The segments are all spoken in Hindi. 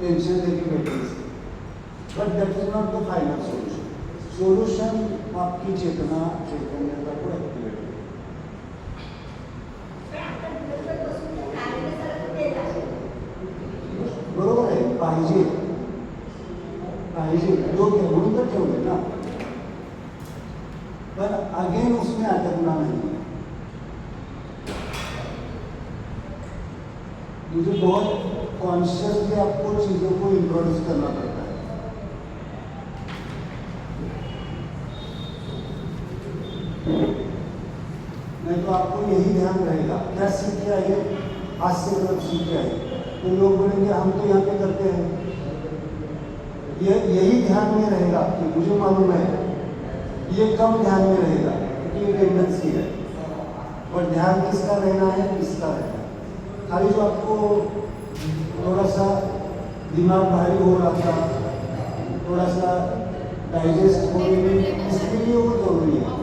टेंशन लेके बैठे इससे, but that is not the final solution. Solution आपकी चेतना चैतन्यता को एक्टिवेट करें। बरोबर आहे, पाहिजे पाहिजे योग्य म्हणून तर ठेवले ना, पर अगेन उसमें अटकना नहीं। मुझे बहुत कॉन्शियसली आपको चीजों को इंट्रोड्यूस करना पड़ता है। नहीं तो आपको यही ध्यान रहेगा, क्या सीख के आइए, हास्य गलत सीख के आइए, तो लोग बोलेंगे हम तो यहाँ पे करते हैं। यही ध्यान में रहेगा कि मुझे मालूम है, ये कम ध्यान में रहेगा क्योंकि ये टेंडेंसी है, और ध्यान किसका रहना है, किसका रहना है। खाली जो आपको थोड़ा सा दिमाग भारी हो रहा था, थोड़ा सा डाइजेस्ट होने में, इसके लिए वो जरूरी है।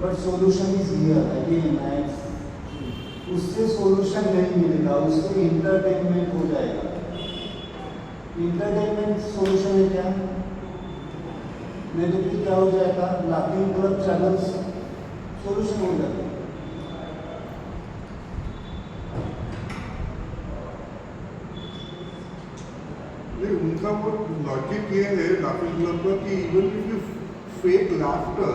But solution is here again, उससे सोल्यूशन नहीं मिलेगा, उससे इंटरटेनमेंट हो जाएगा। इंटरटेनमेंट सोल्यूशन है क्या? नहीं तो फिर क्या हो जाएगा, लाफिंग क्लब चैनल्स सोल्यूशन हो जाएगा। नहीं, उनका वो लॉजिक ये है लाफिंग क्लब का कि even if you fake laughter,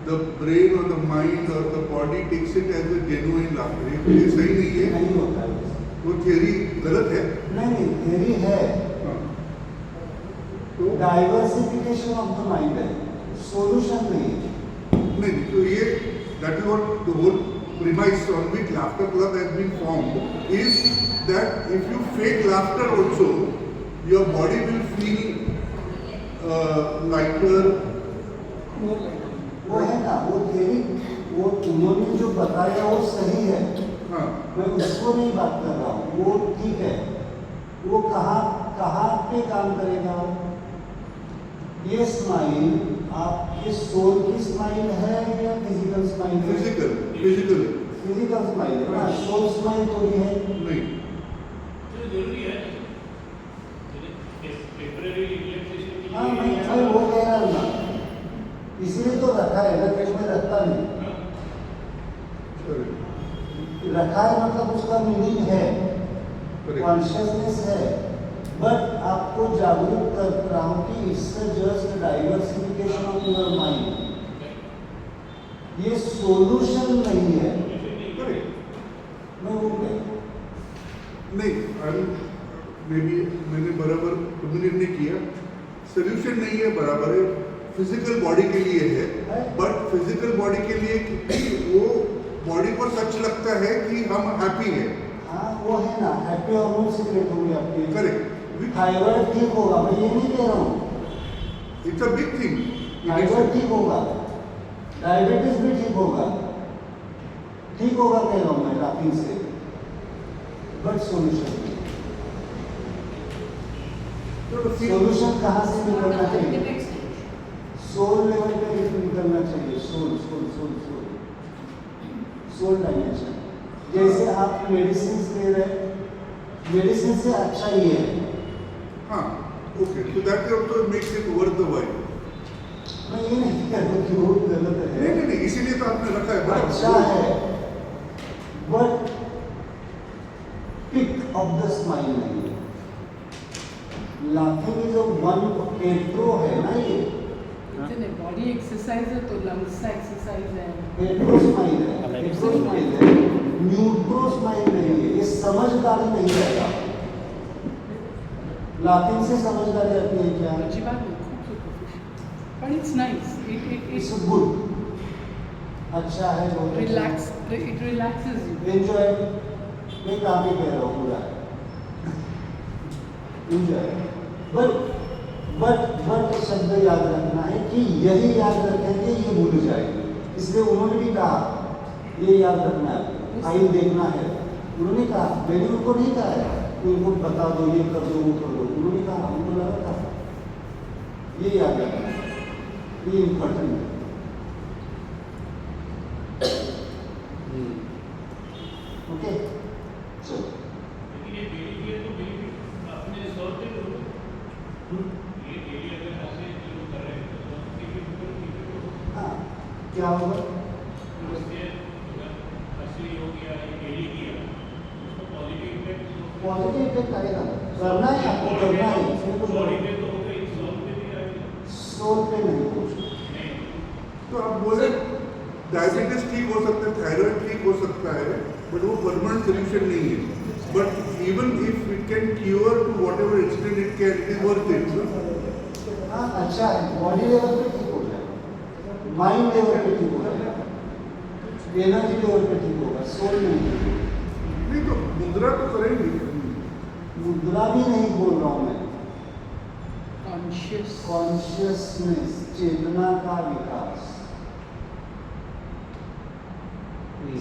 the brain or the mind or the body takes it as a genuine laughter। ये सही नहीं है, नहीं होता है वो थियरी गलत है। नहीं, थियरी है, तो डाइवर्सिफिकेशन ऑफ द माइंड है, सोल्यूशन नहीं है। नहीं, तो ये that is what the whole premise on which laughter club has been formed is that if you fake laughter also, your body will feel lighter। वो है ना, वो थियरी, वो उन्होंने जो बताया वो सही है। हाँ, मैं उसको नहीं बात कर रहा हूँ, वो ठीक है, वो कहाँ पे काम करेगा? ये स्माइल आपके सोल की स्माइल है या फिजिकल स्माइल है? फिजिकल स्माइल है ना, सोल स्माइल तो भी है नहीं, जरूरी है। टेम्परेरी रिलैक्सेशन के हाँ, लिए मैं वो कह रहा हूँ ना, इसलिए तो रखा है ना, पेट में रखता नहीं, रखा है मतलब उसका मीनिंग है, कॉन्शियसनेस है, बट आपको जागरूक कर रहा हूँ कि इससे just diversification of your mind, ये सोल्यूशन नहीं है। मैं वो नहीं, मे बी मैंने बराबर कम्युनिकेट नहीं किया। सोल्यूशन नहीं है, बराबर है, फिजिकल बॉडी के लिए है, बट फिजिकल बॉडी के लिए वो बॉडी को सच लगता है कि हम हैप्पी है। हाँ, वो है ना, हैप्पी हार्मोन सीक्रेट होंगे आपके, करेक्ट, थायराइड ठीक होगा, मैं ये नहीं कह रहा हूँ, it's a big thing. Thyroid ठीक होगा, डायबिटीज भी ठीक होगा कह रहा हूँ मैं लाफिंग से, बट सोल्यूशन सोल्यूशन कहाँ से निकलना चाहिए? सोल लेवल पे निकलना चाहिए, soul soul soul soul soul dimension. जैसे आप मेडिसिन ले रहे, मेडिसिन से अच्छा ही है। हाँ, ओके, तो that also makes it worth the while. मैं ये नहीं कह रहा कि वो गलत है, नहीं, इसीलिए तो आपने रखा है, अच्छा है, but pick of the smile नहीं है। लाफिंग इज वन पेट्रो है ना, ये बॉडी एक्सरसाइज है तो लंग्स का एक्सरसाइज है। पेट्रो स्माइल है, पेट्रो स्माइल है, न्यूट्रो स्माइल नहीं है। ये समझदारी नहीं रहेगा। लाफिंग से समझदारी आती है क्या? अच्छी बात है, खूब superficial, but it's nice, it's good, अच्छा है, बहुत relax, it relaxes you. Enjoy, मैं काम ही कह रहा हूँ पूरा, एंजॉय, बट शब्द याद रखना है कि यही याद रखेंगे ये भूल जाएंगे, इसलिए उन्होंने भी कहा ये याद रखना है, फाइल देखना है। उन्होंने कहा, मैंने उनको नहीं कहा है कि उनको बता दो, ये कर दो, वो कर दो, उन्होंने कहा, उनको लगा था ये याद रखना है, ये इम्पोर्टेंट है। क्या होगा? उससे अगर असली योग या डेली किया उसका पॉजिटिव इफेक्ट पॉजिटिव इफेक्ट आएगा, करना है आपको, करना है, इसमें कुछ बॉडी पे तो होगा ही, सोल पे भी आएगा। सोल पे नहीं पहुंचना। नहीं, तो आप बोले डायबिटीज ठीक हो सकता है, थायराइड ठीक हो सकता है, बट वो परमानेंट सोल्यूशन नहीं है. But even if it can cure to whatever extent it can, it is worth it. हाँ अच्छा है, बॉडी लेवल पे ठीक हो जाएगा, माइंड लेवल पे ठीक हो जाएगा, एनर्जी लेवल पे ठीक होगा, सोल में नहीं. नहीं तो मुद्रा तो करेंगे. मुद्रा भी नहीं बोल रहा हूँ मैं, कॉन्शियस कॉन्शियसनेस, चेतना का विकास,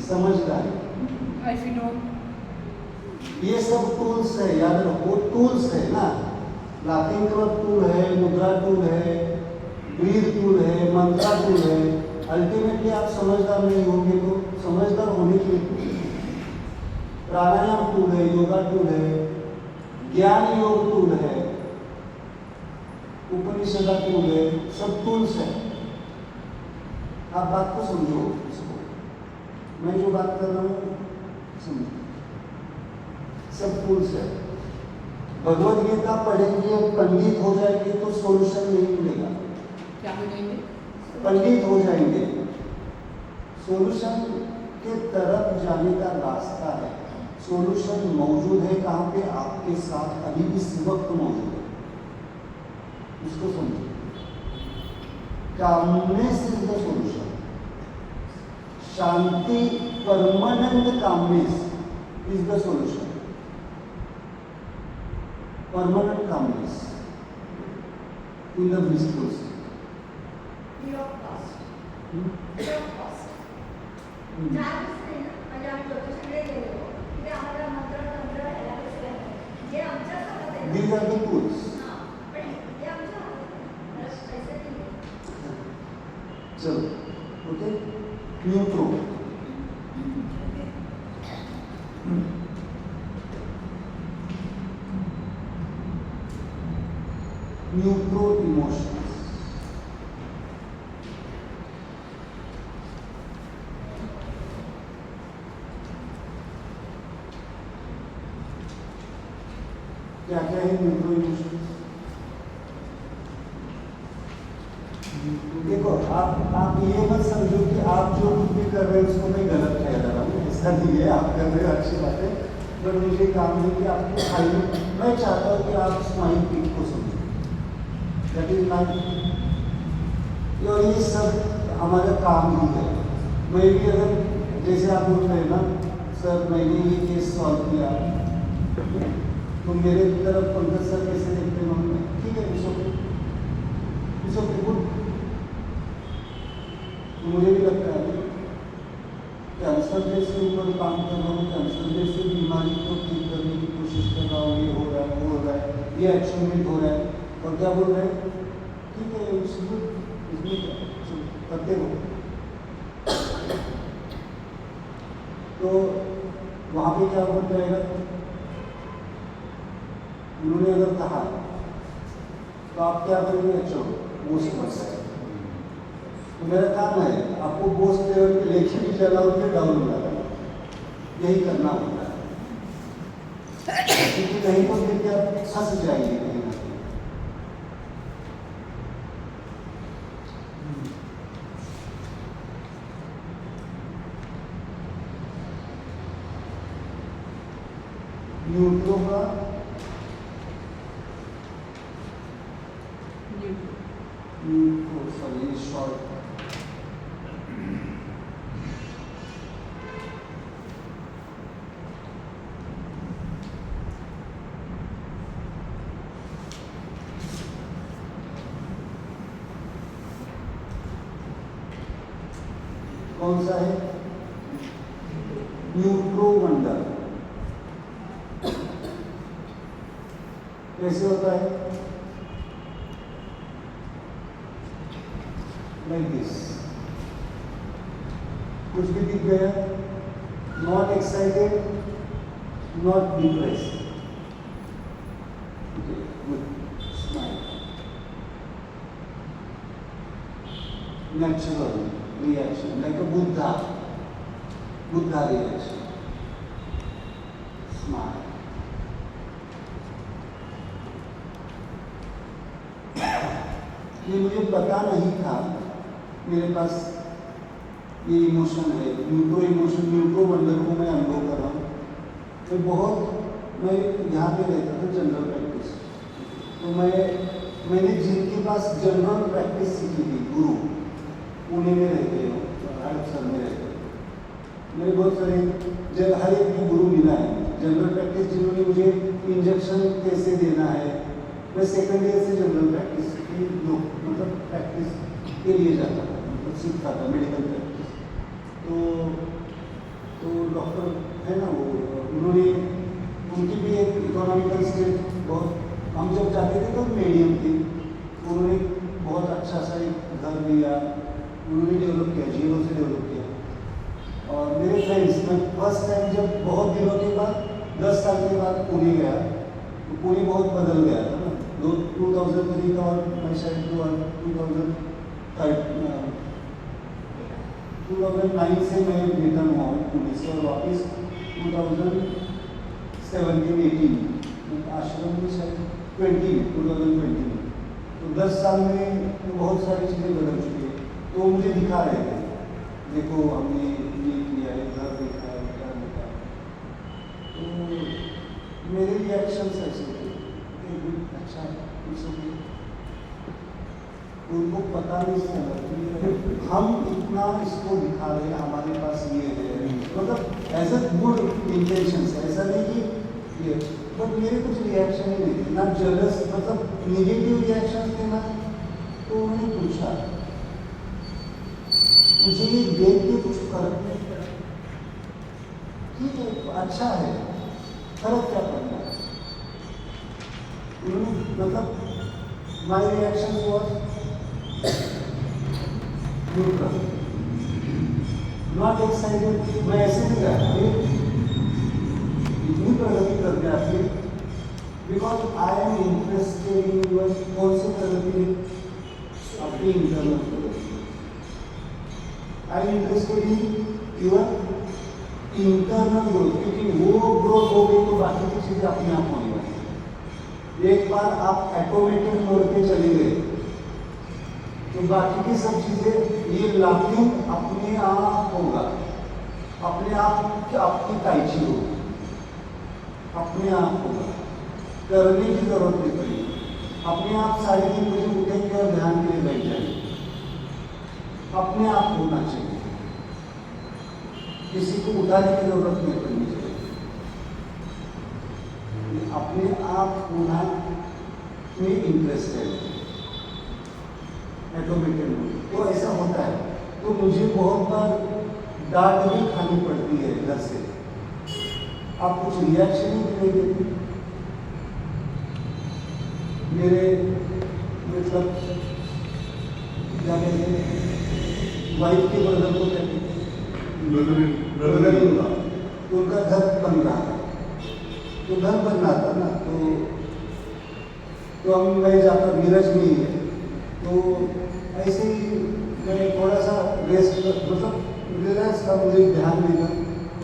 समझदारी, आई फील नो ये सब टूल्स है, याद रखो टूल्स है ना. लाफिंग क्लब टूल है, मुद्रा टूल है, ब्रीथ टूल है, मंत्रा टूल है. अल्टीमेटली आप समझदार नहीं होंगे तो समझदार होने के लिए प्राणायाम टूल है, योगा टूल है, ज्ञान योग टूल है, उपनिषद टूल है, सब टूल्स है. आप बात को समझो, इसको मैं जो बात कर रहा हूँ समझो, सब टूल्स है. भगवद गीता पढ़ेंगे, पंडित हो जाएंगे तो सॉल्यूशन नहीं मिलेगा. क्या हो जाएंगे? पंडित हो जाएंगे, सॉल्यूशन के तरफ जाने का रास्ता है. सॉल्यूशन मौजूद है कहाँ पे? आपके साथ अभी इस वक्त मौजूद है. उसको समझो. Calmness is the solution. Shanti, permanent calmness is the solution. Permanent calmness in the blissful state. Free of cost. Hmm? Free of cost. Hmm. Charges नाही ना, म्हणजे आम्ही ज्योतिषाकडे गेलो तिथे आम्हाला मंत्र तंत्र ह्याला कसं आहे जे आमच्या हातात आहे ना, These are the tools. हां, पण हे आमच्या हातात आहे. मला पैसे नाही आहे. चलो, ओके. न्यूट्रो. न्यूट्रो इमोशंस. क्या क्या है न्यूट्रो इमोशंस? देखो आप ये मत समझो कि आप जो कुछ भी कर रहे हैं उसको मैं गलत कह रहा हूँ, ऐसा नहीं है. आप कर रहे हो अच्छी बात है, बट मुझे काम है कि आपको खाली, मैं चाहता हूँ कि आप स्माइल पीक को समझो. दैट इज माई, और ये सब हमारा काम ही है. मैं भी अगर जैसे आप बोल रहे हैं ना सर मैंने ये केस सॉल्व किया, तो मेरे तरफ पंकज सर कैसे देखते हैं? मैं ठीक है, इट्स ओके गुड. तो मुझे भी लगता है कैंसर जैसे ऊपर काम कर रहा हूँ, कैंसर जैसे बीमारी को ठीक करने की कोशिश कर रहा हूँ, ये हो रहा है, वो हो रहा है, ये अचीवमेंट हो रहा है, और क्या बोल रहे हैं? ठीक है, इसमें करते हो. तो वहाँ पे क्या बोल जाएगा? उन्होंने अगर कहा तो आप क्या करेंगे? अच्छा वो समझ सकते. तो मेरा काम है आपको बोस लेवल पे लेके भी चला और फिर डाउन हो जाता है. यही करना होता है, क्योंकि कहीं को देख के आप फंस जाएंगे कहीं ना कहीं. न्यूट्रो का न्यूट्रो सॉरी शॉर्ट कौन सा है? न्यूट्रो वंडर. कैसे होता है? Like this. कुछ भी दिख गया, not excited, not depressed. Good. Smile. Natural, reaction, like a Buddha reaction. Smile. ये मुझे पता नहीं था मेरे पास ये इमोशन है, न्यूट्रो वंडर को मैं अनुभव कर रहा हूँ। मैं यहाँ पे रहता था जनरल प्रैक्टिस, तो मैंने जिनके पास जनरल प्रैक्टिस सीखी थी, गुरु पुणे में रहते हो, हड़पसर में रहते हो, मेरे बहुत सारे हर एक को गुरु मिला है जनरल प्रैक्टिस, जिन्होंने मुझे इंजेक्शन कैसे देना है। मैं सेकंड ईयर से जनरल प्रैक्टिस की मतलब प्रैक्टिस के लिए जाता था, मतलब सीखता था मेडिकल प्रैक्टिस। तो डॉक्टर है ना वो, उन्होंने उनकी भी एक इकोनॉमिकल स्टेट बहुत, हम जब जाते थे तो मीडियम थी, उन्होंने बहुत अच्छा सा एक घर लिया, उन्होंने डेवलप किया, जीरो से डेवलप किया। और मेरे फ्रेंड्स, मैं फर्स्ट टाइम जब बहुत दिनों के बाद 10 साल के बाद पुणे गया, तो पुणे बहुत बदल गया था ना। 2003 का, और मैं शायद 2009 से मैं रिटर्न हुआ हूँ पुणे से, और वापस 2017-18 आश्रम में शायद 2020 में। तो 10 साल में तो बहुत सारी चीज़ें बदल चुकी है। तो मुझे दिखा रहे थे, देखो हमने ये किया है, घर देखा है, क्या देखा है। तो मेरे रिएक्शन ऐसे थे, अच्छा है, उनको पता नहीं चला कि हम इतना इसको दिखा रहे हैं, हमारे पास ये है, मतलब एज ए गुड इंटेंशन है, ऐसा नहीं कि ये, बट मेरे कुछ रिएक्शन ही नहीं थे, ना जेलस, मतलब नेगेटिव रिएक्शन थे ना। तो उन्होंने पूछा, मुझे ये देख के कुछ फर्क नहीं पड़ा, ठीक है अच्छा है, फर्क क्या पड़ना है। उन्होंने मतलब my reaction was neutral, not excited. मैं ऐसे नहीं गया इतनी प्रगति कर गया आपने, because I am interested in your कौन सी प्रगति, आपकी इंटरनल प्रगति। I am interested in your internal growth, क्योंकि वो ग्रोथ हो गई तो बाकी की चीजें अपने आप होने वाली। एक बार आप ऑटोमेटेड मोड पे चले गए तो बाकी की सब चीजें, ये लॉकिंग अपने आप होगा, अपने आप आपकी ताइची होगी, अपने आप होगा, करने की जरूरत नहीं पड़ेगी। अपने आप 3:30 बजे उठेंगे और ध्यान के लिए बैठ जाएंगे, अपने आप होना चाहिए, किसी को उठाने की जरूरत नहीं पड़नी चाहिए, अपने आप होना में इंटरेस्टेड ऑटोमेटेड। तो ऐसा होता है। तो मुझे बहुत बार डांट भी खानी पड़ती है घर से, आप कुछ रिएक्शन ही नहीं देते। मेरे मतलब क्या कहते हैं, वाइफ के ब्रदर को कहते हैं, तो उनका घर बन रहा था, तो घर बन रहा था ना, तो हम मैं जाता नीरज में ही है, तो ऐसे ही मैं थोड़ा सा रेस्ट, मतलब रिलैक्स था, मुझे ध्यान नहीं था।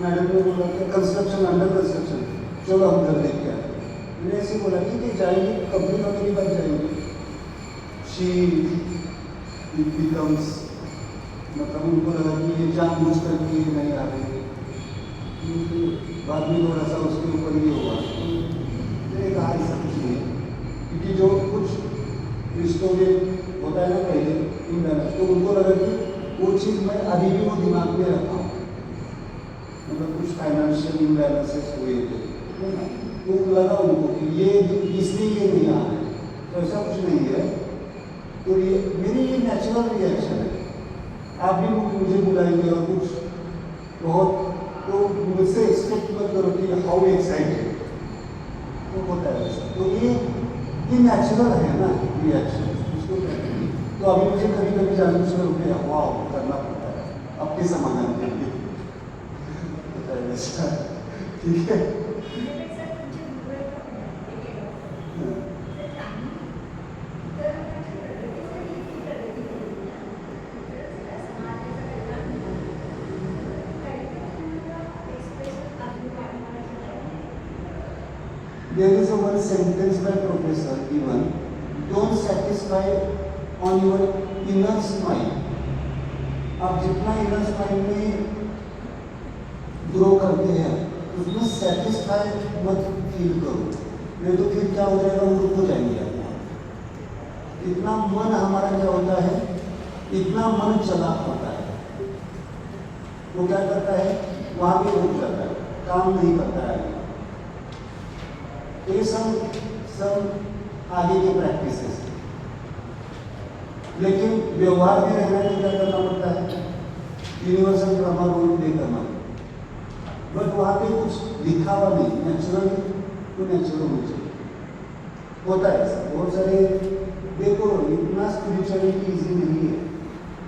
मैडम ने बोला कि कंस्ट्रक्शन अंडर कंस्ट्रक्शन, चलो हम घर लेके आए। मैंने ऐसे बोला ठीक है जाएंगे, कंपनी कंपनी बन जाएंगे। शी बिकम्स, मतलब उनको लगा कि ये जानबूझ करके नहीं आ रही, बाद में थोड़ा सा उसके ऊपर ये हुआ। मैंने कहा ऐसा कुछ नहीं है, क्योंकि जो कुछ रिश्तों में होता है ना पहले इम्बैलेंस, तो उनको लगा कि वो चीज़ मैं अभी भी वो दिमाग में रखा हूँ, मतलब कुछ फाइनेंशियल इम्बैलेंसेस हुए थे, तो लगा उनको कि ये इसलिए ये नहीं आ रहा है, तो ऐसा कुछ नहीं है। तो ये मेरी ये नेचुरल रिएक्शन है। आप भी मुझे बुलाएंगे और कुछ बहुत, तो मुझसे एक्सपेक्ट मत करो कि हाउ एक्साइटेड, तो होता है ऐसा। तो ये नेचुरल है ना रिएक्शन, उसको कहते हैं। तो अभी मुझे कभी कभी जानबूझ कर उठे वाह करना पड़ता है आपके समाधान के लिए, होता है वैसा, ठीक है। there is a one sentence by professor given, don't satisfy on your inner smile. आप जितना inner smile में ग्रो करते हैं उसमें सेटिस्फाई मत फील करो, नहीं तो फिर क्या हो जाएगा, हम रुक जाएंगे। इतना मन हमारा क्या होता है, इतना मन चला होता है, वो क्या करता है, वहाँ भी रुक जाता है, काम नहीं करता है। ये सब आगे की प्रैक्टिस है, लेकिन व्यवहार में रहना तो क्या करना पड़ता है, यूनिवर्सल ड्रामा रोल प्ले करना। बट वहाँ पे कुछ दिखावा नहीं, नेचुरल तो नेचुरल होना चाहिए, होता है ऐसा। बहुत सारे देखो, इतना स्पिरिचुअलिटी ईजी नहीं है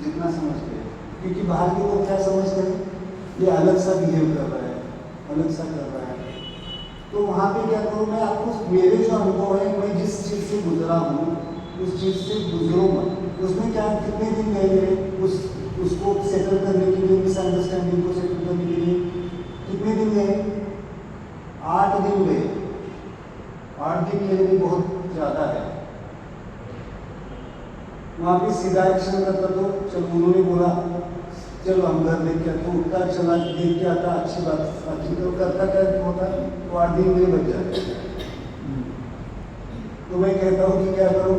जितना समझते हैं, क्योंकि बाहर के लोग क्या समझते हैं, ये अलग सा बिहेव कर रहा है, अलग सा कर रहा है। तो वहाँ पे क्या करूँ मैं, आपको मेरे जो अनुभव है, मैं जिस चीज़ से गुजरा हूँ उस चीज़ से गुजरो मत। उसमें क्या, कितने दिन गए मेरे उसको सेटल करने के लिए, मिसअंडरस्टैंडिंग को सेटल करने के लिए कितने दिन गए, 8 दिन गए। 8 दिन के लिए बहुत ज़्यादा है। वहाँ पे सीधा एक्शन करता तो चलो, उन्होंने बोला चलो हम घर देख के, तो उठता चला देख के आता, अच्छी बात, अच्छी तो करता क्या होता, तो 8 दिन में बच जाते। तो मैं कहता हूँ कि क्या करो,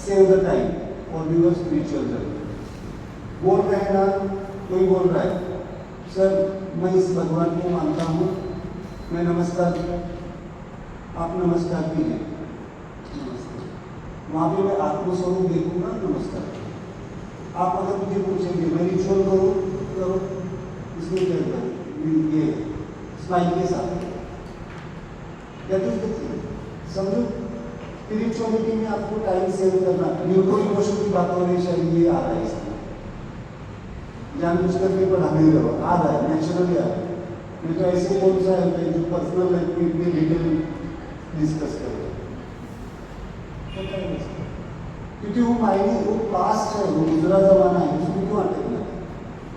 save the time for your spiritual journey. बोल रहे हैं ना, कोई बोल रहा है सर मैं इस भगवान को मानता हूँ, मैं नमस्कार किया, आप नमस्कार कीजिए, वहाँ पे मैं आत्मस्वरूप देखूंगा, नमस्कार। आप अगर मुझे पूछेंगे मैं रिचुअल करूँ, करो, इसमें क्या करूँ, ये स्माइल के साथ क्या देखिए, समझो स्पिरिचुअलिटी में आपको टाइम सेव करना, न्यूट्रो इमोशन की बात हो रही, शायद ये आ रहा है इसमें, जानबूझ करके पढ़ा नहीं रहा, आ रहा है, नेचुरली आ रहा है। नहीं तो ऐसे कौन सा है जो पर्सनल लाइफ में इतनी डिटेल डिस्कस करे, क्योंकि वो मायने, वो पास्ट है, वो गुजरा जमाना है, उसमें क्यों अटकना है,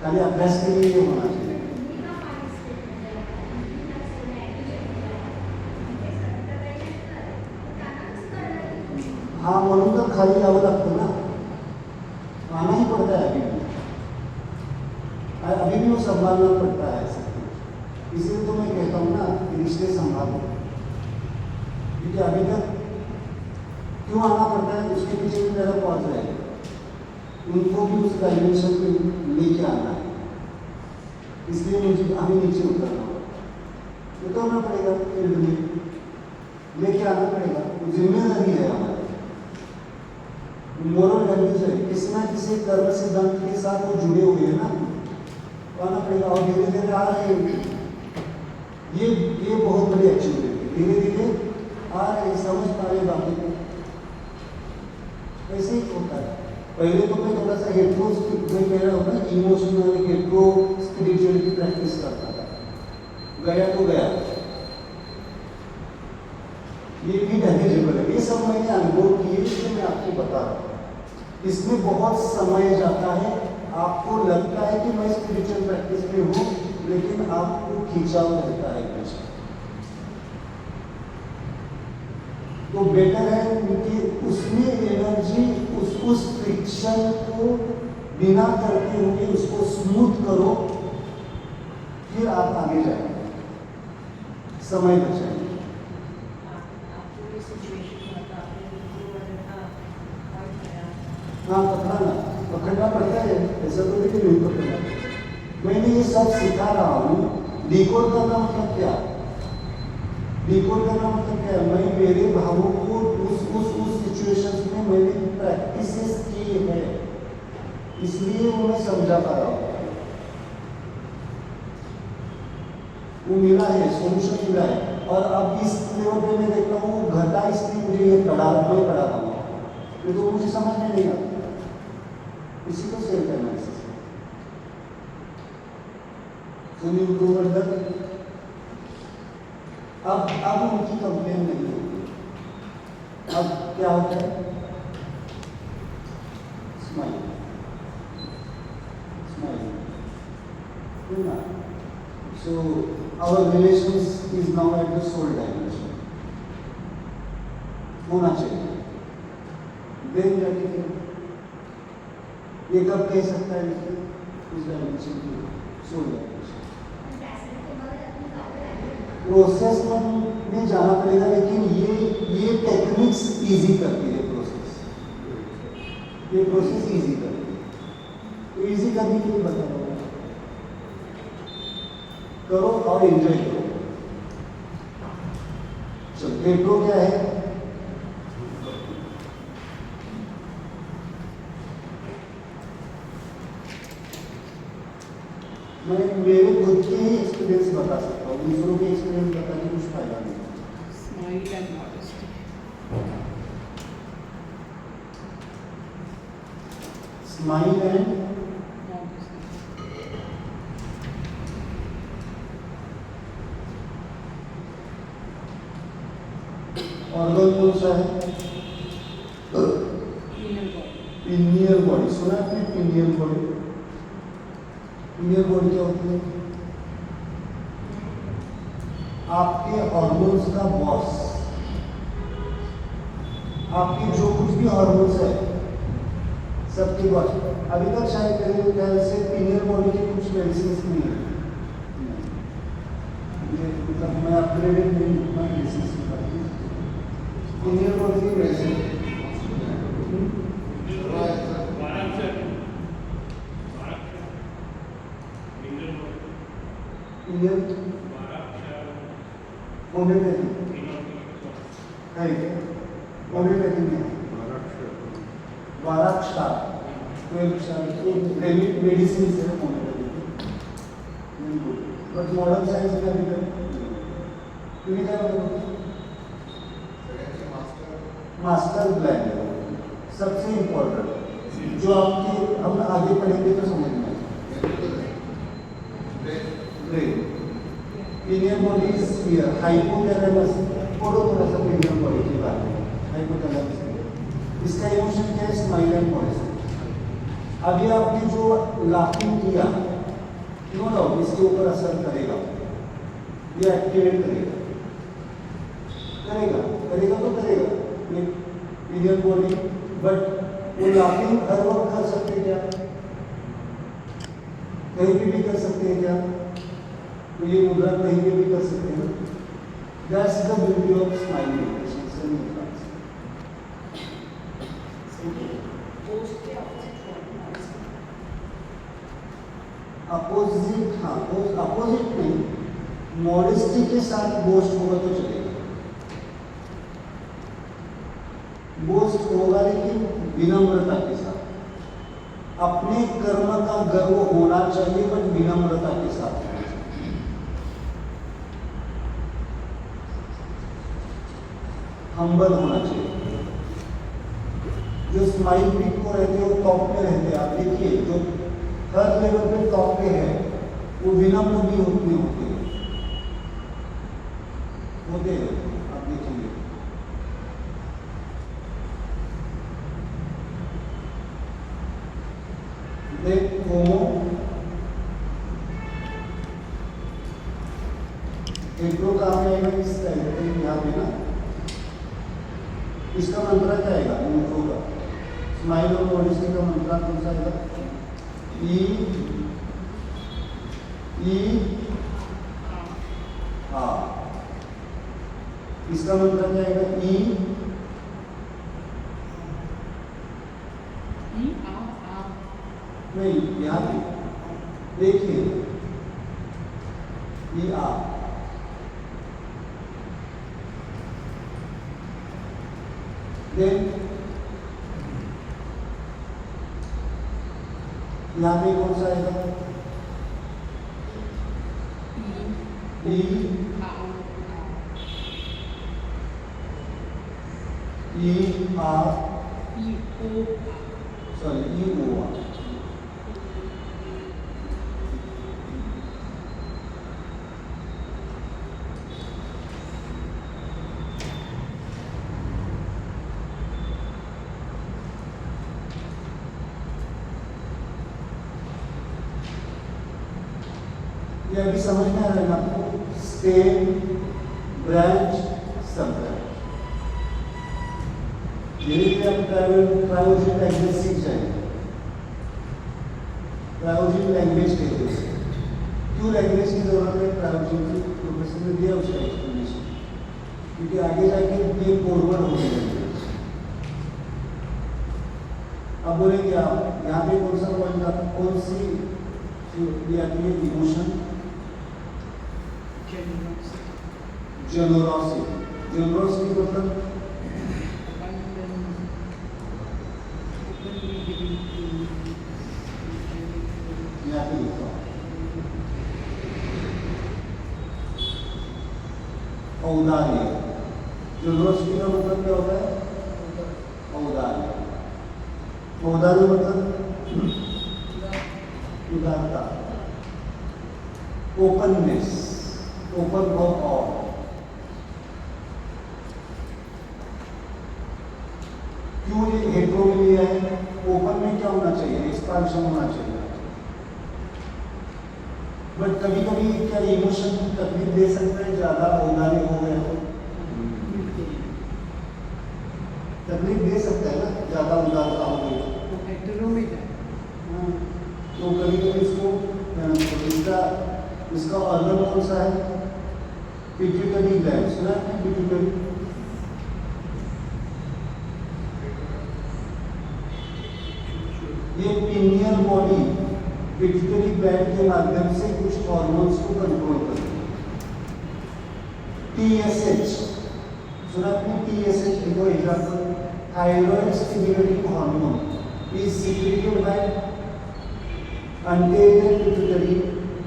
खाली अभ्यास के लिए ये होना चाहिए। हाँ, म्हणून तर खाली यावं लागतं ना, आना ही पड़ता है अभी भी वो संभालना पड़ता है ऐसा। इसीलिए तो मैं कहता हूँ ना कि रिश्ते संभालो, क्योंकि अभी तक क्यों आना पड़ता है, उसके पीछे भी मेरा पॉज है, उनको भी उस डायमेंशन पे लेके आना है, इसलिए मुझे हमें नीचे उतरना होगा, उतरना पड़ेगा, फील्ड में लेके आना पड़ेगा, वो जिम्मेदारी है हमारी, मोरल वैल्यूज है, किसी ना किसी कर्म सिद्धांत के साथ वो जुड़े हुए हैं ना, तो आना पड़ेगा। और धीरे धीरे आ रहे हैं, ये बहुत बड़ी अचीवमेंट है, धीरे धीरे आ रहे, समझ पा रहे बातें को, ऐसे ही होता है। पहले तो मैं थोड़ा सा हेट्रो, मैं कह रहा हूँ ना, इमोशनल हेट्रो स्पिरिचुअलिटी प्रैक्टिस करता था, गया तो गया, ये भी डैमेजेबल है। ये सब मैंने अनुभव किए, इसलिए मैं आपको बता रहा हूँ। इसमें बहुत समय जाता है, आपको लगता है कि मैं स्पिरिचुअल प्रैक्टिस में हूँ, लेकिन आपको खिंचाव रहता है कुछ, तो बेटर है कि उसमें एनर्जी, उस फ्रिक्शन को बिना करते हुए उसको स्मूथ करो, फिर आप आगे जाएंगे, समय बचाएंगे। हाँ, पकड़ना पड़ता है, ऐसा तो नहीं पकड़ना। मैंने ये सब सिखा रहा हूँ, डिकोड करना मतलब क्या, डिकोड करना मतलब क्या है, मैं मेरे भावों को उस सिचुएशंस में मैंने प्रैक्टिसेस की है, इसलिए वो मैं समझा पा रहा हूँ, वो मिला है, सोल्यूशन मिला है। और अब इस लेवल पे मैं देखता हूँ घटा, इसलिए मुझे ये पढ़ा रहा हूँ, ये तो मुझे समझ में नहीं आता, इसी को सेल्फ एनालिसिस। अब उनकी कंप्लेन नहीं होगी। अब क्या होता है, smile smile, so our relations is now at the soul dimension. होना चाहिए। देन जाके फिर ये कब कह सकता है कि उस डायमेंशन की सोल डायमेंशन प्रोसेस में जाना पड़ेगा, लेकिन ये टेक्निक्स इजी करती है प्रोसेस, ये प्रोसेस इजी करती है। तो इजी करने के लिए बता रहा हूँ, करो और एंजॉय करो। चलो पेट्रो क्या है? मैं मेरे खुद के ही एक्सपीरियंस बता सकता हूँ, दूसरों के एक्सपीरियंस बताने कुछ फायदा नहीं। Smile and modesty. Smile and Modesty. Organ कौन सा है? Inner body. Pineal body. सुना आपने पिनियल बॉडी? पिनियल बॉडी क्या होती है? आपके हार्मोन्स का बॉस, आपके जो कुछ भी हार्मोन्स है सबके बॉस। अभी तक शायद मेरे ख्याल से पिनियल बॉडी की कुछ मेडिसिन नहीं है, मतलब मैं अपग्रेडेड नहीं हूँ मेडिसिन की बात। पिनियल बॉडी की मेडिसिन पिनियल होम्योपैथी है, होम्योपैथी में 12 स्टार 12 स्टार मेडिसिन है होम्योपैथी। बट मॉडर्न साइंस में अभी तक तुम्हें क्या बताओ? मास्टर ब्लैंड है सबसे इम्पोर्टेंट, जो आपके हम आगे पढ़ेंगे तो समझ में आएगा। Pineal body is here, hypothalamus. छोड़ो थोड़ा सा पिनियल बॉडी की बात है, हाइपोथैलेमस। इसका इमोशन क्या है? Smile and modesty. अभी आपने जो लाफिंग किया, नो डाउट इसके ऊपर असर करेगा, ये एक्टिवेट करेगा, करेगा करेगा तो करेगा ये पिनियल बॉडी। बट वो लाफिंग हर वक्त कर सकते हैं क्या? कहीं भी कर सकते हैं क्या? तो ये मुद्रा कहीं पे भी कर सकते हैं। That's the beauty of smiling. Opposite, हाँ अपोजिट में मॉडेस्टी के साथ बोस्ट होगा तो चलेगा, बोस्ट होगा लेकिन विनम्रता के साथ। अपने कर्म का गर्व होना चाहिए बट विनम्रता के साथ। हम्बल होना चाहिए। जो स्माइल पीक को रहते हैं वो टॉप में रहते हैं। आप देखिए जो हर लेवल पे टॉप पे है वो विनम्र भी होते हैं, आप देखेंगे। देखो इंट्रो का आएगा इसका यहाँ पे ना, इसका मंत्र क्या आएगा? इंट्रो का स्माइल और मॉडेस्टी का मंत्र कौन सा आएगा? ई आ। इसका मंत्र क्या आएगा? ई आ। नहीं, यहाँ पे देखिए ई आ। देन यहाँ पे कौन सा आएगा? ई आर, सॉरी ई ओ आर। ये अभी समझ में आ रहा है ना आपको? स्टेम, ब्रांच, सब ब्रांच। इसलिए हम क्रायोजेनिक लैंग्वेज सीख जाएंगे। क्रायोजेनिक लैंग्वेज कहते हैं इसे। क्यों लैंग्वेज की जरूरत है? क्रायोजेनिक की प्रोफेसर ने दिया उसका एक्सप्लेनेशन, क्योंकि आगे जाके ये कोडवर्ड हो जाएंगे। अब बोलेंगे आप यहाँ पे कौन सा पॉइंट था, कौन सी ये आती है? Emotion, generosity. जेनरोसिटी मतलब यहाँ पे लिखा औदार्य। जेनरोसिटी का मतलब क्या होता है? औदार्य। औदार्य मतलब उदारता, ओपननेस, ओपन फॉर ऑल। क्यों ये हेट्रो में लिया है? ओपन में क्या होना चाहिए? एक्सपांशन होना चाहिए। बट कभी कभी क्या इमोशन तकलीफ दे सकता है? ज्यादा औदार्य हो गया तो तकलीफ दे सकता है ना, ज्यादा उदारता हो गई तो कभी कभी इसका ऑर्गन कौन सा है? Pituitary gland. सुना है पिट्यूटरी? ये पिनियल बॉडी पिट्यूटरी ग्लैंड के माध्यम से कुछ हार्मोन्स को कंट्रोल करती है। TSH सुना आपने? TSH देखो example, thyroid stimulating hormone is secreted by anterior pituitary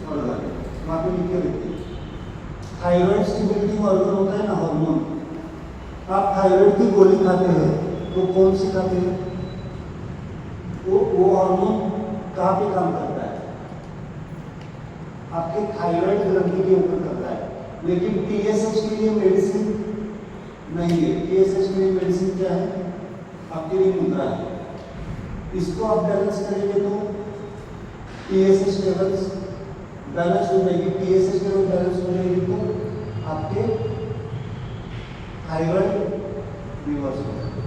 organ। वहाँ पे लिखे रहते हैं। थायराइड स्टिमुलेटिंग ऑर्गन होता है ना हार्मोन। आप थायराइड की गोली खाते हैं तो कौन सी खाते हैं? वो हार्मोन कहाँ पे काम करता है? आपके थायराइड ग्रंथि के ऊपर करता है। लेकिन TSH के लिए मेडिसिन नहीं है। TSH के लिए मेडिसिन क्या है? आपके लिए मुद्रा है। इसको आप बैलेंस करेंगे तो TSH लेवल्स बैलेंस हो जाएगी। TSH लेवल बैलेंस हो जाएगी तो आपके थायराइड रिवर्स हो जाएगा।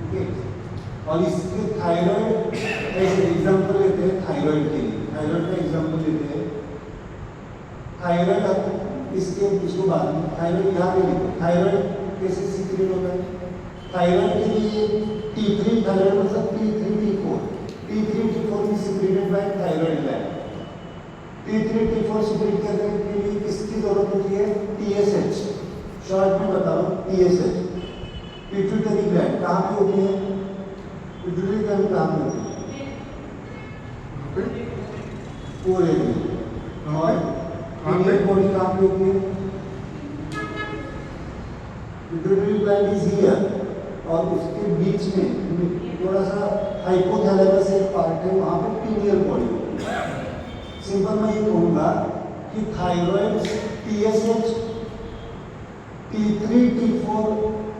ओके, और इसके थायराइड ऐसे एग्जांपल लेते हैं। थायराइड के लिए थायराइड का एग्जांपल लेते हैं। थायराइड इसको बाद में थायराइड यहाँ पे लिखो। थायराइड कैसे सीक्रेट होता है? थायराइड के लिए T3 थायराइड मतलब T3 T4 is secreted by thyroid gland। T3 T4 secrete करने के लिए किसकी जरूरत होती है? TSH। शॉर्ट में बता रहा हूँ, TSH। पिट्यूटरी ग्लैंड कहाँ पे होती है? पिट्यूटरी ग्लैंड कहाँ पे होती है? पूरे में। और पिनियल बॉडी कहाँ पे होती है? पिट्यूटरी ग्लैंड इज हियर, और उसके बीच में थोड़ा सा हाइपोथैलेमस एक पार्ट है, वहाँ पे पिनियल बॉडी होती है। सिंपल मैं ये कहूँगा कि थायराइड TSH T3 T4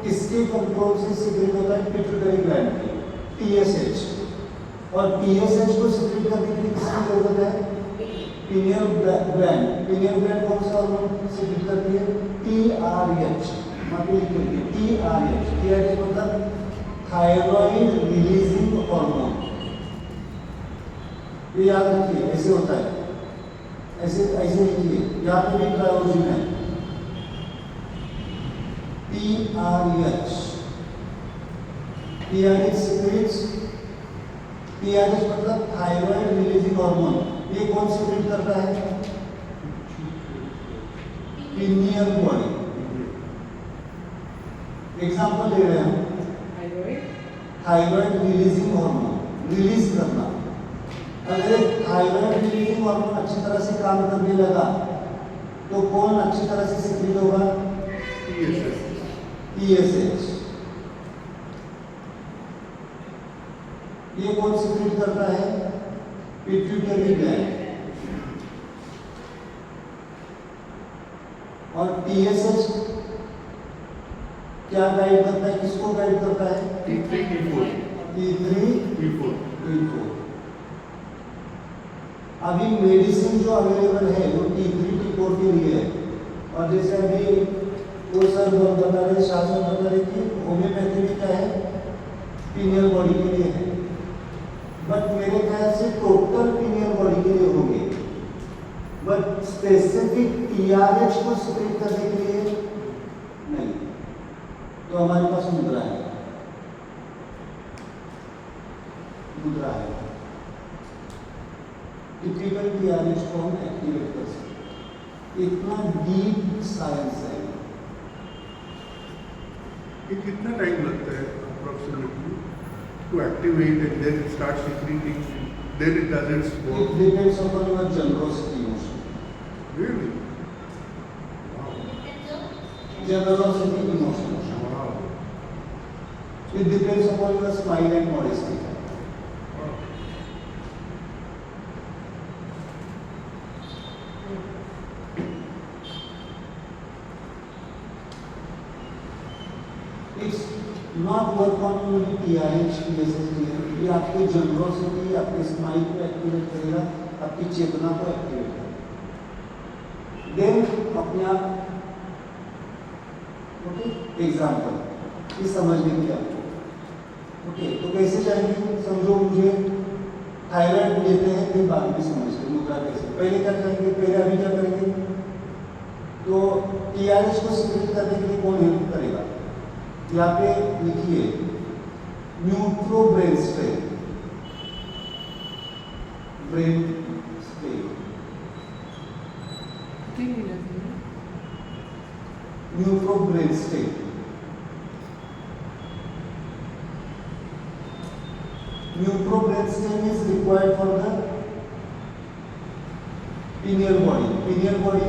किसके कंट्रोल से सिक्रेट होता है? पिट्यूटरी ग्लैंड की TSH। और TSH को सिक्रेट करने के लिए किसकी जरूरत है? Pineal gland. पिनियल ग्लैंड कौन सा हार्मोन सिक्रेट करती है? TRH। TRH मतलब थायराइड रिलीजिंग हार्मोन। ये याद रखिए, ऐसे होता है, ऐसे ऐसे लिखिए। यहाँ पे भी क्रायोजेन है, TRH। TRH सिक्रेट्स, TRH मतलब थायराइड रिलीजिंग हार्मोन। ये कौन सिक्रेट करता है? Pineal body. एग्जाम्पल ले रहे हैं थायराइड रिलीजिंग हार्मोन, रिलीज करना। अगर थायराइड रिलीजिंग हार्मोन अच्छी तरह से काम करने लगा तो कौन अच्छी तरह से सिक्रेट होगा? TSH। ये कौन सिक्रेट करता है? Pituitary gland. और TSH क्या गाइड करता है? किसको गाइड करता है? T3 T4। अभी मेडिसिन जो अवेलेबल है वो T3 T4 के लिए है। और जैसे अभी वो सर बता रहे, शासन बता रहे कि होम्योपैथी में क्या है, पीनियल बॉडी के लिए है, बट मेरे ख्याल से टोटल पीनियल बॉडी के लिए होंगे, बट स्पेसिफिक टीआरएच को स्प्रेड करने के लिए नहीं। तो हमारे पास मुद्रा है, मुद्रा है, टिपिकल टीआरएच को हम एक्टिवेट कर सकते हैं। इतना डीप साइंस है। ये कितना टाइम लगता है approximately to activate and then it start secreting, then it does its It work? depends upon your generosity emotion. Really? Generosity emotion. Wow. It depends upon your smile and modesty. It's not work on only TRH necessarily. ये आपकी जनरोसिटी, आपके स्माइल को एक्टिवेट करेगा, आपकी चेतना को एक्टिवेट करेगा। देन अपने आप, ओके, एग्जाम्पल ये समझने की आपको, ओके, तो कैसे जाएंगे? समझो मुझे थायराइड लेते हैं, फिर बाद में समझते मुद्रा कैसे। पहले क्या करेंगे? पहले अभी क्या करेंगे? तो TRH को सिक्रेट करने के लिए कौन हेल्प करेगा? यहाँ पे लिखिए neutro brain strain, brain strain, neutro brain strain. Neutro brain strain is required for the pineal body. Pineal body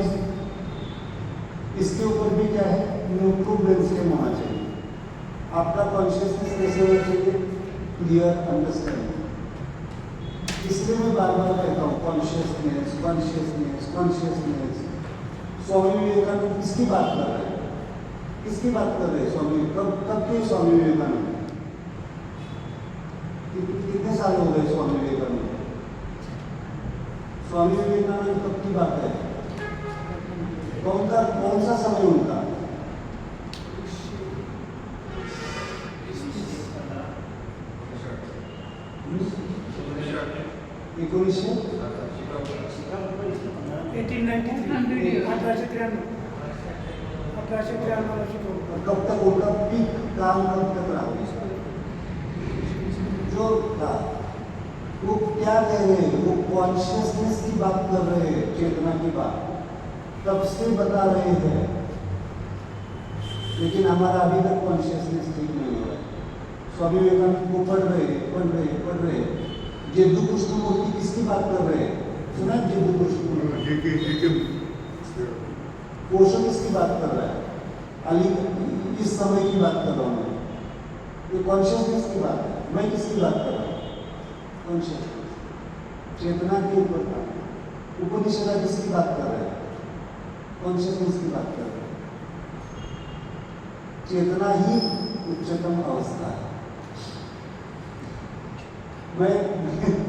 इसके ऊपर भी क्या है? न्यूट्रो ब्रेन स्ट्रेन होना चाहिए। आपका कॉन्शियसनेस कैसे होना चाहिए? Clear understanding. इसलिए मैं बार बार कहता हूँ consciousness, consciousness, consciousness. Swami Vivekananda किसकी बात कर रहे हैं? किसकी बात कर रहे हैं स्वामी? कब के स्वामी विवेकानंद? कितने साल हो गए स्वामी विवेकानंद? स्वामी विवेकानंद कब की बात है? कौन सा समय उनका? 1893 कब तक उनका पीक काम कब तक रहा? जो था वो क्या कह रहे हैं? वो कॉन्शियसनेस की बात कर रहे हैं, चेतना की बात तब से बता रहे हैं, लेकिन हमारा अभी तक कॉन्शियसनेस ठीक नहीं हो रहा है। स्वामी विवेकानंद को पढ़ रहे जेदू कृष्णमूर्ति किसकी बात कर रहे हैं? सुना है जेदू कृष्णमूर्ति? पोषण किसकी बात कर रहा है? अली इस समय की बात कर रहा हूँ मैं। ये कॉन्शियसनेस की बात है। मैं किसकी बात कर रहा हूँ? कॉन्शियसनेस, चेतना के ऊपर का। उपनिषद किसकी बात कर रहे हैं? कॉन्शियसनेस की बात कर रहे हैं। चेतना ही उच्चतम अवस्था है। मैं